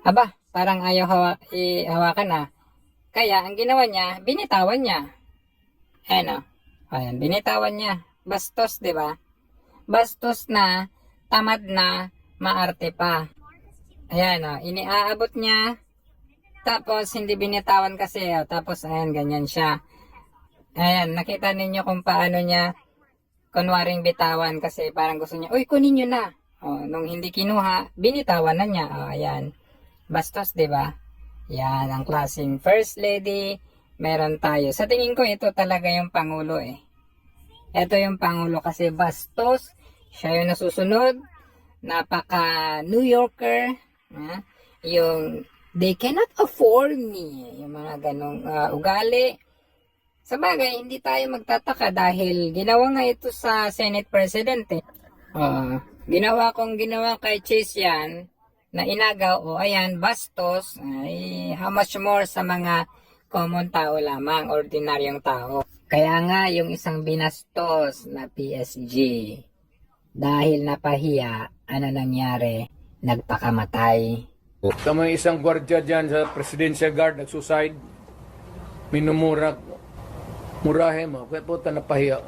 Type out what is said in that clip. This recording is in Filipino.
Aba, parang ayaw hawakan ah. Kaya ang ginawa niya, binitawan niya. Ayan o. Ayan, binitawan niya. Bastos, di ba? Bastos na, tamad na, maarte pa. Ayan o, iniaabot niya. Tapos hindi binitawan kasi. Tapos ayan, ganyan siya. Ayan, nakita ninyo kung paano niya kunwaring bitawan kasi parang gusto niya, uy, kunin nyo na. Nung hindi kinuha, binitawan na niya. Ayan. Bastos, di ba? Yan, ang klaseng First Lady, meron tayo. Sa tingin ko, ito talaga yung Pangulo eh. Ito yung Pangulo kasi bastos, siya yung nasusunod, napaka New Yorker, yung they cannot afford me, yung mga ganong ugali. Sa bagay, hindi tayo magtataka dahil ginawa nga ito sa Senate President eh. Ginawa kay Chase yan, na inagaw o ayan, bastos, ay how much more sa mga common tao lamang, ordinaryong tao. Kaya nga yung isang binastos na PSG, dahil napahiya, ano nangyari? Nagpakamatay. Tama isang gwardiya dyan sa Presidential Guard nag-suicide. Minumura, murahe mo. Kaya po napahiya.